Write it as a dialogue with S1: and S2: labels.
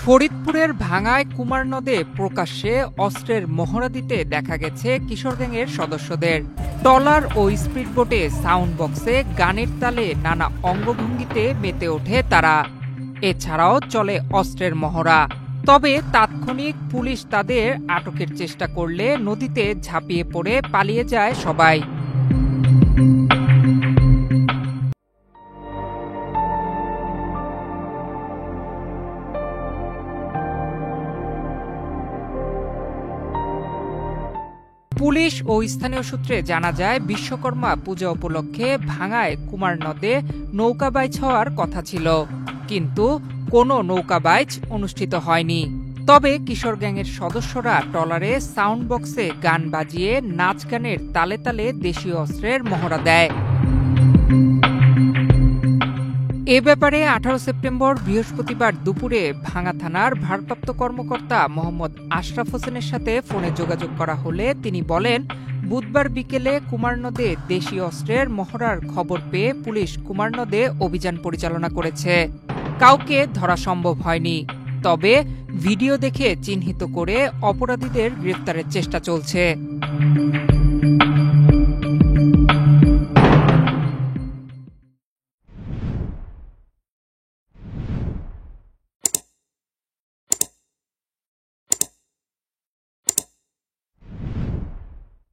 S1: ফরিদপুরের ভাঙ্গায় কুমার নদে প্রকাশ্যে অস্ত্রের মহড়া দিতে দেখা গেছে কিশোর গ্যাংয়ের সদস্যদের। ট্রলার ও স্পিডবোটে সাউন্ড বক্সে গানের তালে নানা অঙ্গভঙ্গিতে মেতে ওঠে তারা। এছাড়াও চলে অস্ত্রের মহড়া। তবে তাৎক্ষণিক পুলিশ তাদের আটকের চেষ্টা করলে নদীতে ঝাঁপিয়ে পড়ে পালিয়ে যায় সবাই। পুলিশ ও স্থানীয় সূত্রে জানা যায়, বিশ্বকর্মা পূজা উপলক্ষে ভাঙ্গায় কুমার নদে নৌকাবাইচ হওয়ার কথা ছিল, কিন্তু কোনো নৌকাবাইচ অনুষ্ঠিত হয়নি। তবে কিশোর গ্যাংয়ের সদস্যরা ট্রলারে সাউন্ড বক্সে গান বাজিয়ে নাচ গানের তালে তালে দেশীয় অস্ত্রের মহড়া দেয়। এ ব্যাপারে 18 সেপ্টেম্বর বৃহস্পতিবার দুপুরে ভাঙ্গা থানার ভারপ্রাপ্ত কর্মকর্তা মোহাম্মদ আশরাফ হোসেনের সাথে ফোনে যোগাযোগ করা হলে তিনি বলেন, বুধবার বিকেলে কুমার নদে দেশীয় অস্ত্রের মহড়ার খবর পেয়ে পুলিশ কুমার নদে অভিযান পরিচালনা করেছে। কাউকে ধরা সম্ভব হয়নি, তবে ভিডিও দেখে চিহ্নিত করে অপরাধীদের গ্রেফতারের চেষ্টা চলছে।